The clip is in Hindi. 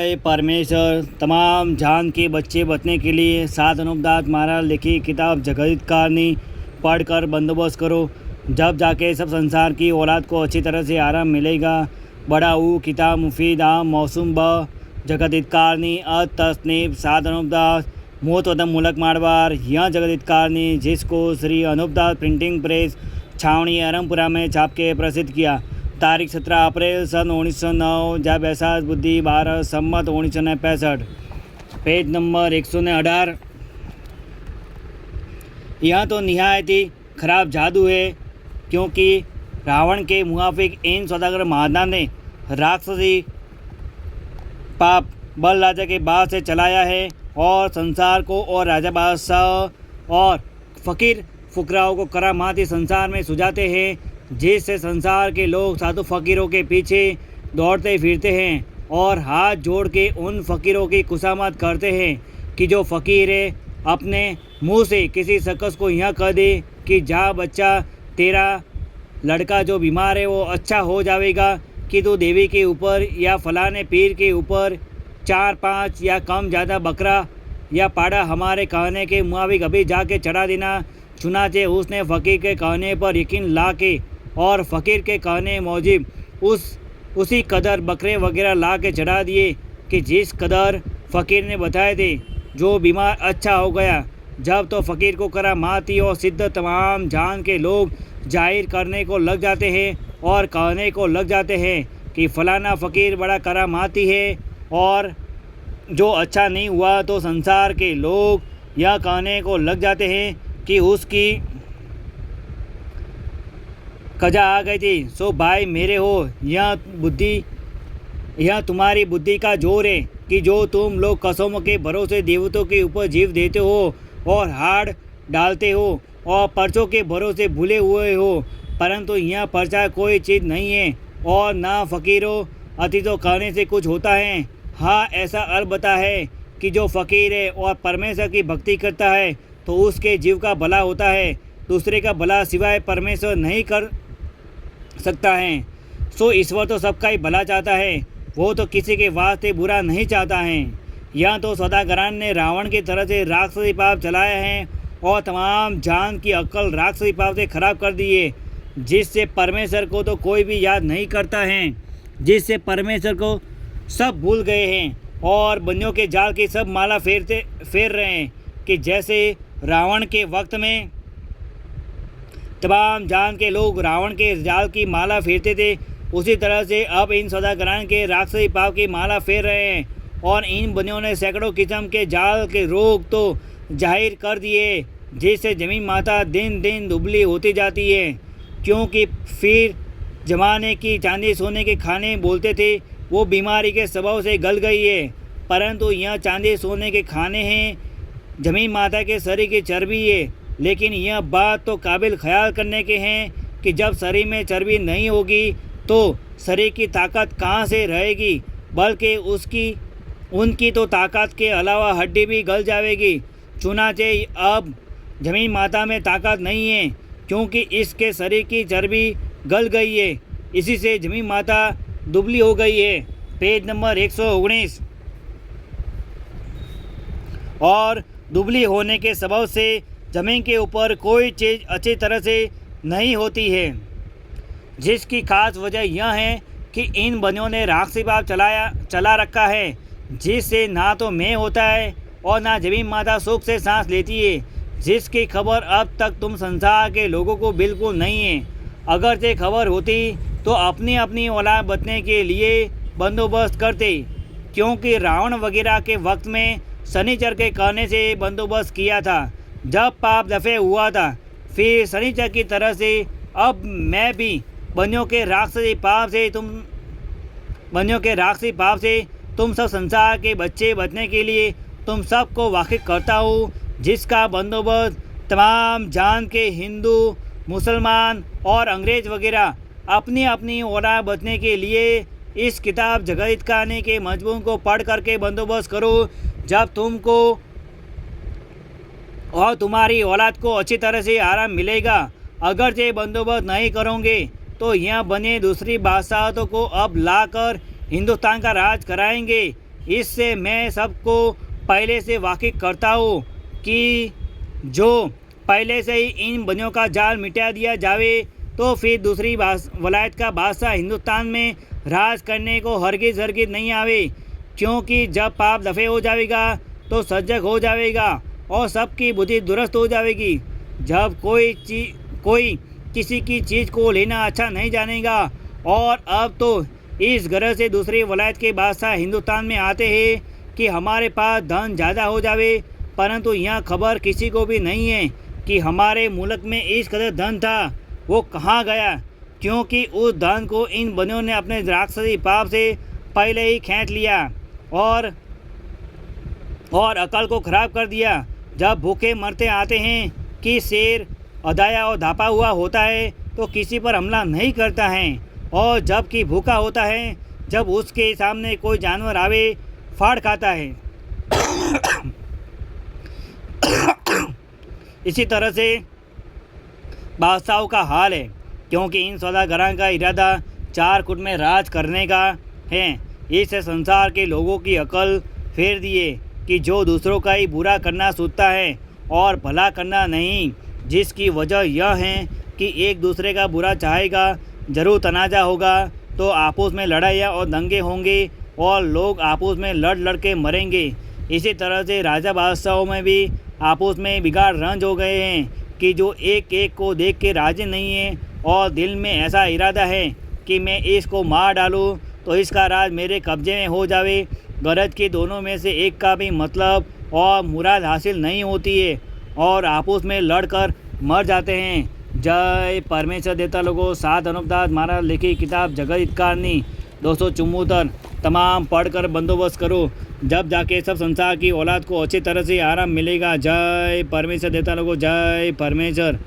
हे परमेश्वर, तमाम जान के बच्चे बचने के लिए सात अनुपदास महाराज लिखी किताब जगदीतकारनी पढ़कर बंदोबस्त करो, जब जाके सब संसार की औलाद को अच्छी तरह से आराम मिलेगा। बड़ा ऊ किताब मुफीद आम मौसूम ब जगदीतकारनी तस्नीफ सात अनुपदास मोहतवदम मुलक मारवार। यह जगदीतकारनी जिसको श्री अनुपदास प्रिंटिंग प्रेस छावनी अरमपुरा में छाप के प्रसिद्ध किया। तारीख 17 अप्रैल सन 1909 जब बैसाख बुद्धि 12 सम्मत 1965। Page number 118। यह तो निहायत ही खराब जादू है, क्योंकि रावण के मुआफिक इन सौदागर महादान ने राक्षसी पाप बल राजा के बाद से चलाया है और संसार को और राजा बादशाह और फकीर फुकराओं को करामाती संसार में सुझाते हैं, जिससे संसार के लोग साधु फकीरों के पीछे दौड़ते फिरते हैं और हाथ जोड़ के उन फकीरों की खुशामद करते हैं कि जो फकीर है अपने मुंह से किसी शख्स को यह कह दे कि जा बच्चा, तेरा लड़का जो बीमार है वो अच्छा हो जाएगा, कि तू देवी के ऊपर या फलाने पीर के ऊपर 4-5 या कम ज़्यादा बकरा या पाड़ा हमारे कहने के मुताबिक अभी जाके चढ़ा देना। चुनाचे उसने फ़कीर के कहने पर यकीन ला के और फ़कीर के कहने मौजिब उसी कदर बकरे वगैरह ला के चढ़ा दिए कि जिस कदर फ़कीर ने बताए थे। जो बीमार अच्छा हो गया। जब तो फ़कीर को करामाती और सिद्ध तमाम जान के लोग जाहिर करने को लग जाते हैं और कहने को लग जाते हैं कि फ़लाना फ़कीर बड़ा करामाती है, और जो अच्छा नहीं हुआ तो संसार के लोग यह कहने को लग जाते हैं कि उसकी कजा आ गई थी। सो भाई मेरे हो, यह तुम्हारी बुद्धि का जोर है कि जो तुम लोग कसमों के भरोसे देवतों के ऊपर जीव देते हो और हाड़ डालते हो और पर्चों के भरोसे भूले हुए हो, परंतु यह पर्चा कोई चीज़ नहीं है और ना फ़कीरों अतीतों कहने से कुछ होता है। हाँ, ऐसा अलबत्ता है कि जो फ़कीर है और परमेश्वर की भक्ति करता है तो उसके जीव का भला होता है, दूसरे का भला सिवाय परमेश्वर नहीं कर सकता है। सो ईश्वर तो सबका ही भला चाहता है, वो तो किसी के वास्ते बुरा नहीं चाहता है। यह तो सौदागरान ने रावण की तरह से राक्षसी पाप चलाया है और तमाम जान की अक्ल राक्षसी पाप से खराब कर दी है, जिससे परमेश्वर को तो कोई भी याद नहीं करता है, जिससे परमेश्वर को सब भूल गए हैं और बंदियों के जाल की सब माला फेर रहे हैं, कि जैसे रावण के वक्त में तमाम जान के लोग रावण के जाल की माला फेरते थे, उसी तरह से अब इन सौदागरान के राक्षसी पाप की माला फेर रहे हैं और इन बंदियों ने सैकड़ों किस्म के जाल के रोग तो जाहिर कर दिए, जिससे जमीन माता दिन दिन दुबली होती जाती है। क्योंकि फिर जमाने की चांदी सोने के खाने बोलते थे, वो बीमारी के सबब से गल गई है, परंतु यह चांदी सोने के खाने हैं, जमीन माता के शरीर की चर्बी है। लेकिन यह बात तो काबिल ख्याल करने के हैं कि जब शरीर में चर्बी नहीं होगी तो शरीर की ताकत कहाँ से रहेगी, बल्कि उनकी तो ताकत के अलावा हड्डी भी गल जाएगी। चुनाचे अब जमीन माता में ताकत नहीं है, क्योंकि इसके शरीर की चर्बी गल गई है, इसी से जमीन माता दुबली हो गई है। Page number 119। और दुबली होने के सबब से ज़मीन के ऊपर कोई चीज़ अच्छी तरह से नहीं होती है, जिसकी खास वजह यह है कि इन बंदियों ने राक्षसी पाप चला रखा है, जिससे ना तो मैं होता है और ना जमीन माता सुख से सांस लेती है, जिसकी खबर अब तक तुम संसार के लोगों को बिल्कुल नहीं है। अगर से खबर होती तो अपनी अपनी औलाद बचने के लिए बंदोबस्त करते, क्योंकि रावण वगैरह के वक्त में शनिचर के कहने से बंदोबस्त किया था जब पाप दफे हुआ था। फिर शनिचर की तरह से अब मैं भी बंदियों के राक्षसी पाप से तुम सब संसार के बच्चे बचने के लिए तुम सबको वाकिफ करता हूँ, जिसका बंदोबस्त तमाम जान के हिंदू मुसलमान और अंग्रेज़ वगैरह अपनी अपनी औलाद बचने के लिए इस किताब जगदीतकारनी के मजमून को पढ़ करके बंदोबस्त करो। जब तुमको और तुम्हारी औलाद को अच्छी तरह से आराम मिलेगा। अगर ये बंदोबस्त नहीं करोगे तो यहाँ बने दूसरी बादशाहतों को अब लाकर हिंदुस्तान का राज कराएंगे। इससे मैं सबको पहले से वाकिफ करता हूँ कि जो पहले से ही इन बनियों का जाल मिटा दिया जावे तो फिर दूसरी वलायत का बादशाह हिंदुस्तान में राज करने को हरगिज़ हरगिज़ नहीं आवे, क्योंकि जब पाप दफ़े हो जाएगा तो सजग हो जाएगा और सबकी बुद्धि दुरुस्त हो जाएगी। जब कोई किसी की चीज़ को लेना अच्छा नहीं जानेगा। और अब तो इस गरज से दूसरी वलायत के बादशाह हिंदुस्तान में आते हैं कि हमारे पास धन ज़्यादा हो जावे, परंतु यह खबर किसी को भी नहीं है कि हमारे मुल्क में इस कदर धन था, वो कहाँ गया, क्योंकि उस धन को इन बनियों ने अपने राक्षसी पाप से पहले ही खींच लिया और अकल को ख़राब कर दिया। जब भूखे मरते आते हैं कि शेर अदाया और धापा हुआ होता है तो किसी पर हमला नहीं करता है, और जबकि भूखा होता है जब उसके सामने कोई जानवर आवे फाड़ खाता है। इसी तरह से बादशाहों का हाल है, क्योंकि इन सौदागरों का इरादा चार कुट में राज करने का है। इससे संसार के लोगों की अकल फेर दिए कि जो दूसरों का ही बुरा करना सोचता है और भला करना नहीं, जिसकी वजह यह है कि एक दूसरे का बुरा चाहेगा, जरूर तनाजा होगा तो आपस में लड़ाइयाँ और दंगे होंगे और लोग आपस में लड़ के मरेंगे। इसी तरह से राजा बादशाहों में भी आपस में बिगाड़ रंज हो गए हैं कि जो एक एक को देख के राजी नहीं है और दिल में ऐसा इरादा है कि मैं इसको मार डालूं तो इसका राज मेरे कब्जे में हो जावे। गरज के दोनों में से एक का भी मतलब और मुराद हासिल नहीं होती है और आपस में लड़कर मर जाते हैं। जय परमेश्वर देवता लोगों। सात अनुपदास महाराज लिखी किताब जगत हितकारनी 274 तमाम पढ़कर बंदोबस्त करो, जब जाके सब संसार की औलाद को अच्छी तरह से आराम मिलेगा। जय परमेश्वर देवता लोगों। जय परमेश्वर।